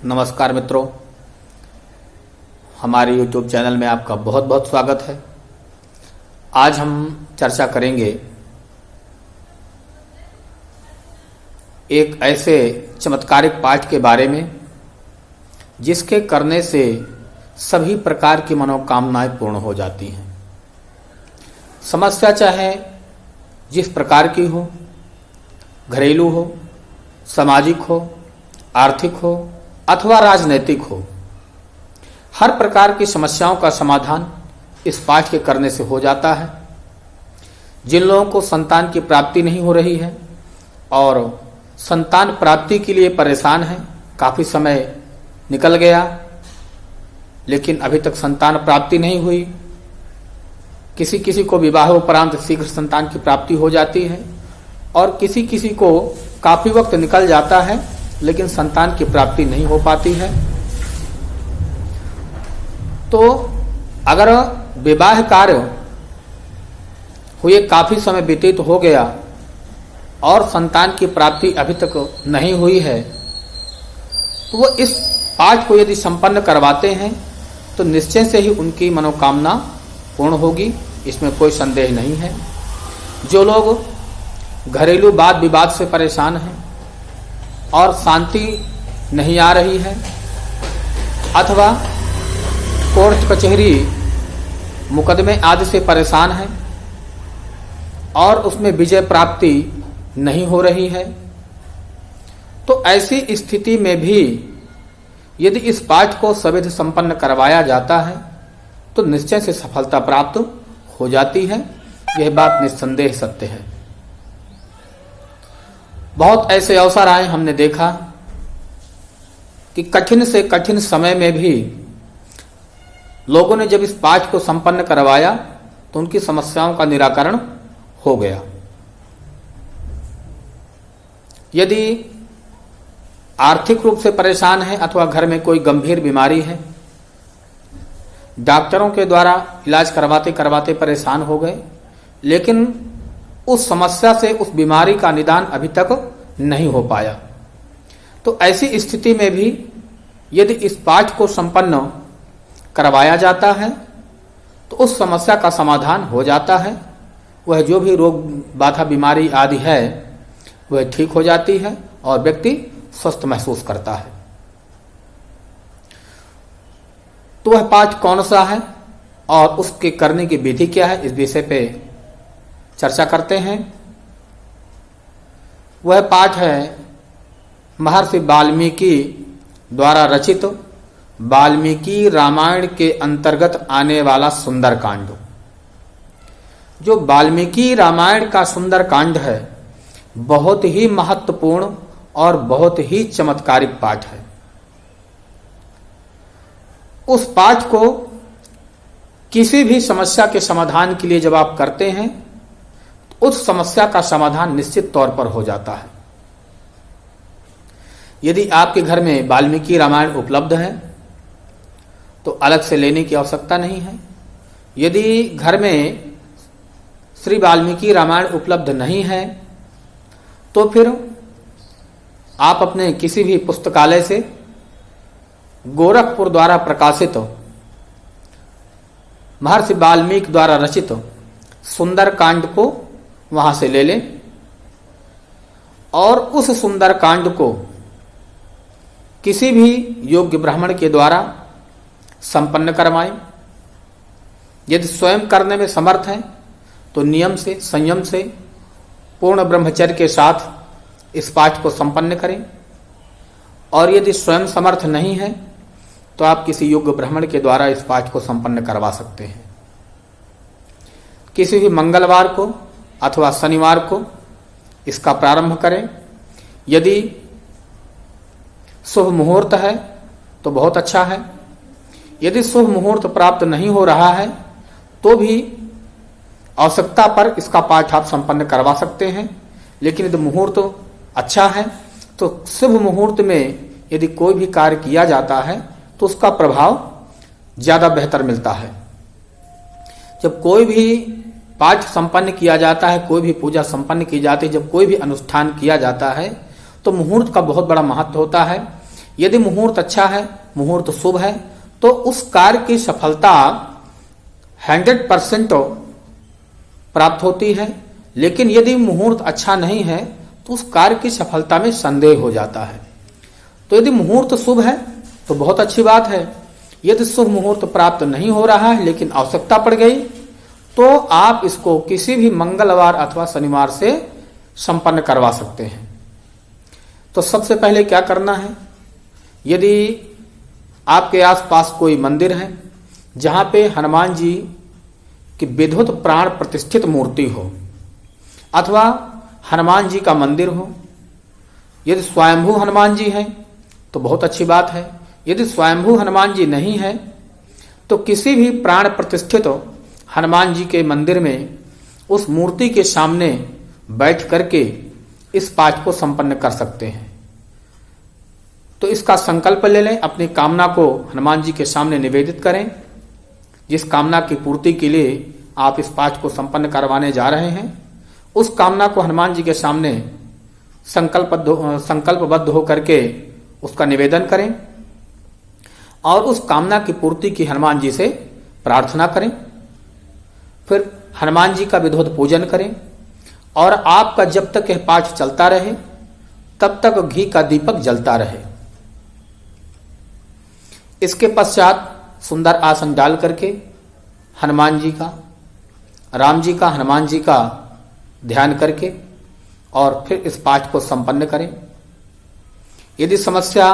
नमस्कार मित्रों, हमारे YouTube चैनल में आपका बहुत बहुत स्वागत है। आज हम चर्चा करेंगे एक ऐसे चमत्कारिक पाठ के बारे में जिसके करने से सभी प्रकार की मनोकामनाएं पूर्ण हो जाती हैं। समस्या चाहे जिस प्रकार की हो, घरेलू हो, सामाजिक हो, आर्थिक हो अथवा राजनैतिक हो, हर प्रकार की समस्याओं का समाधान इस पाठ के करने से हो जाता है। जिन लोगों को संतान की प्राप्ति नहीं हो रही है और संतान प्राप्ति के लिए परेशान है, काफी समय निकल गया लेकिन अभी तक संतान प्राप्ति नहीं हुई, किसी किसी को विवाह उपरांत शीघ्र संतान की प्राप्ति हो जाती है और किसी किसी को काफी वक्त निकल जाता है लेकिन संतान की प्राप्ति नहीं हो पाती है। तो अगर विवाह कार्य हुए काफी समय व्यतीत हो गया और संतान की प्राप्ति अभी तक नहीं हुई है, तो वो इस पाठ को यदि संपन्न करवाते हैं तो निश्चय से ही उनकी मनोकामना पूर्ण होगी, इसमें कोई संदेह नहीं है। जो लोग घरेलू वाद विवाद से परेशान हैं और शांति नहीं आ रही है अथवा कोर्ट कचहरी मुकदमे आदि से परेशान हैं और उसमें विजय प्राप्ति नहीं हो रही है, तो ऐसी स्थिति में भी यदि इस पाठ को सविध संपन्न करवाया जाता है तो निश्चय से सफलता प्राप्त हो जाती है। यह बात निस्संदेह सत्य है। बहुत ऐसे अवसर आए, हमने देखा कि कठिन से कठिन समय में भी लोगों ने जब इस पाठ को संपन्न करवाया तो उनकी समस्याओं का निराकरण हो गया। यदि आर्थिक रूप से परेशान है अथवा घर में कोई गंभीर बीमारी है, डॉक्टरों के द्वारा इलाज करवाते करवाते परेशान हो गए लेकिन उस समस्या से, उस बीमारी का निदान अभी तक नहीं हो पाया, तो ऐसी स्थिति में भी यदि इस पाठ को संपन्न करवाया जाता है तो उस समस्या का समाधान हो जाता है। वह जो भी रोग बाधा बीमारी आदि है वह ठीक हो जाती है और व्यक्ति स्वस्थ महसूस करता है। तो वह पाठ कौन सा है और उसके करने की विधि क्या है, इस विषय पे चर्चा करते हैं। वह पाठ है महर्षि वाल्मीकि द्वारा रचित वाल्मीकि रामायण के अंतर्गत आने वाला सुंदरकांड। जो वाल्मीकि रामायण का सुंदरकांड है बहुत ही महत्वपूर्ण और बहुत ही चमत्कारिक पाठ है। उस पाठ को किसी भी समस्या के समाधान के लिए जब आप करते हैं तो उस समस्या का समाधान निश्चित तौर पर हो जाता है। यदि आपके घर में वाल्मीकि रामायण उपलब्ध है तो अलग से लेने की आवश्यकता नहीं है। यदि घर में श्री वाल्मीकि रामायण उपलब्ध नहीं है तो फिर आप अपने किसी भी पुस्तकालय से गोरखपुर द्वारा प्रकाशित महर्षि वाल्मीकि द्वारा रचित सुंदरकांड को वहां से ले लें और उस सुंदरकांड को किसी भी योग्य ब्राह्मण के द्वारा संपन्न करवाएं। यदि स्वयं करने में समर्थ हैं तो नियम से, संयम से, पूर्ण ब्रह्मचर्य के साथ इस पाठ को संपन्न करें और यदि स्वयं समर्थ नहीं है तो आप किसी योग्य ब्राह्मण के द्वारा इस पाठ को संपन्न करवा सकते हैं। किसी भी मंगलवार को अथवा शनिवार को इसका प्रारंभ करें। यदि शुभ मुहूर्त है तो बहुत अच्छा है। यदि शुभ मुहूर्त प्राप्त नहीं हो रहा है तो भी आवश्यकता पर इसका पाठ आप संपन्न करवा सकते हैं, लेकिन यदि मुहूर्त अच्छा है तो शुभ मुहूर्त में यदि कोई भी कार्य किया जाता है तो उसका प्रभाव ज्यादा बेहतर मिलता है। जब कोई भी पाठ संपन्न किया जाता है, कोई भी पूजा संपन्न की जाती है, जब कोई भी अनुष्ठान किया जाता है तो मुहूर्त का बहुत बड़ा महत्व होता है। यदि मुहूर्त अच्छा है, मुहूर्त शुभ है, तो उस कार्य की सफलता 100% प्राप्त होती है। लेकिन यदि मुहूर्त अच्छा नहीं है तो उस कार्य की सफलता में संदेह हो जाता है। तो यदि मुहूर्त शुभ है तो बहुत अच्छी बात है। यदि शुभ मुहूर्त प्राप्त नहीं हो रहा है लेकिन आवश्यकता पड़ गई, तो आप इसको किसी भी मंगलवार अथवा शनिवार से संपन्न करवा सकते हैं। तो सबसे पहले क्या करना है, यदि आपके आसपास कोई मंदिर है जहां पे हनुमान जी की विद्युत प्राण प्रतिष्ठित मूर्ति हो, अथवा हनुमान जी का मंदिर हो, यदि स्वयंभू हनुमान जी हैं तो बहुत अच्छी बात है। यदि स्वयंभू हनुमान जी नहीं है तो किसी भी प्राण प्रतिष्ठित हनुमान जी के मंदिर में उस मूर्ति के सामने बैठ करके इस पाठ को संपन्न कर सकते हैं। तो इसका संकल्प ले लें, अपनी कामना को हनुमान जी के सामने निवेदित करें। जिस कामना की पूर्ति के लिए आप इस पाठ को संपन्न करवाने जा रहे हैं, उस कामना को हनुमान जी के सामने संकल्पबद्ध होकर के उसका निवेदन करें और उस कामना की पूर्ति की हनुमान जी से प्रार्थना करें। फिर हनुमान जी का विधिवत पूजन करें और आपका जब तक यह पाठ चलता रहे तब तक घी का दीपक जलता रहे। इसके पश्चात सुंदर आसन डाल करके हनुमान जी का, राम जी का, हनुमान जी का ध्यान करके और फिर इस पाठ को संपन्न करें। यदि समस्या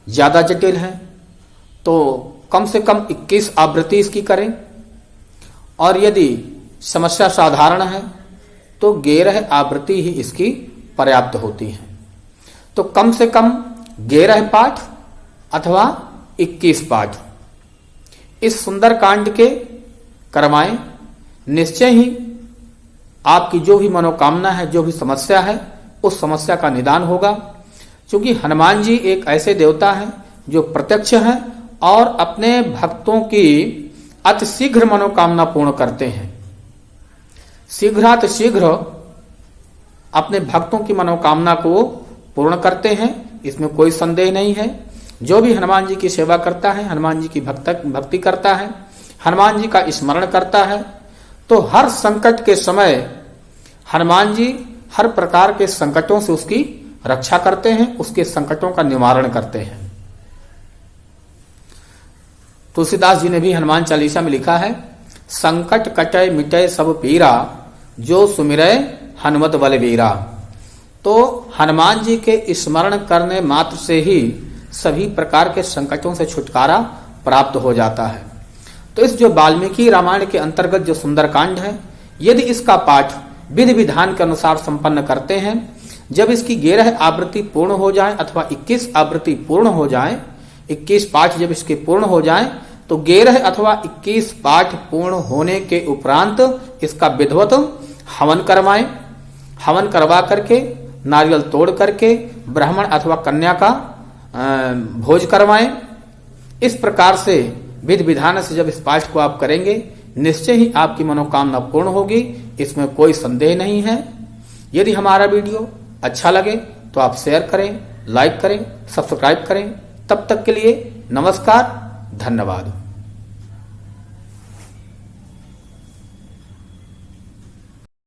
ज्यादा जटिल है तो कम से कम 21 आवृत्ति इसकी करें, और यदि समस्या साधारण है तो 11 आवृत्ति ही इसकी पर्याप्त होती है। तो कम से कम 11 पाठ अथवा 21 पाठ इस सुंदर कांड के करवाएं। निश्चय ही आपकी जो भी मनोकामना है, जो भी समस्या है, उस समस्या का निदान होगा। क्योंकि हनुमान जी एक ऐसे देवता हैं जो प्रत्यक्ष हैं और अपने भक्तों की अति शीघ्र मनोकामना पूर्ण करते हैं। शीघ्रातिशीघ्र अपने भक्तों की मनोकामना को पूर्ण करते हैं, इसमें कोई संदेह नहीं है। जो भी हनुमान जी की सेवा करता है, हनुमान जी की भक्ति करता है, हनुमान जी का स्मरण करता है, तो हर संकट के समय हनुमान जी हर प्रकार के संकटों से उसकी रक्षा करते हैं, उसके संकटों का निवारण करते हैं। तुलसीदास जी ने भी हनुमान चालीसा में लिखा है, संकट कटय मिटय सब पीरा, जो सुमिरय हनुमत बलवीरा। तो हनुमान जी के स्मरण करने मात्र से ही सभी प्रकार के संकटों से छुटकारा प्राप्त हो जाता है। तो इस जो वाल्मीकि रामायण के अंतर्गत जो सुंदरकांड है, यदि इसका पाठ विधि विधान के अनुसार संपन्न करते हैं, जब इसकी 11 आवृत्ति पूर्ण हो जाए अथवा 21 आवृत्ति पूर्ण हो जाए, 21 पाठ जब इसके पूर्ण हो जाए, तो 11 अथवा 21 पाठ पूर्ण होने के उपरांत इसका विधिवत हवन करवाएं। हवन करवा करके नारियल तोड़ करके ब्राह्मण अथवा कन्या का भोज करवाएं। इस प्रकार से विधि विधान से जब इस पाठ को आप करेंगे, निश्चय ही आपकी मनोकामना पूर्ण होगी, इसमें कोई संदेह नहीं है। यदि हमारा वीडियो अच्छा लगे तो आप शेयर करें, लाइक करें, सब्सक्राइब करें। तब तक के लिए नमस्कार, धन्यवाद।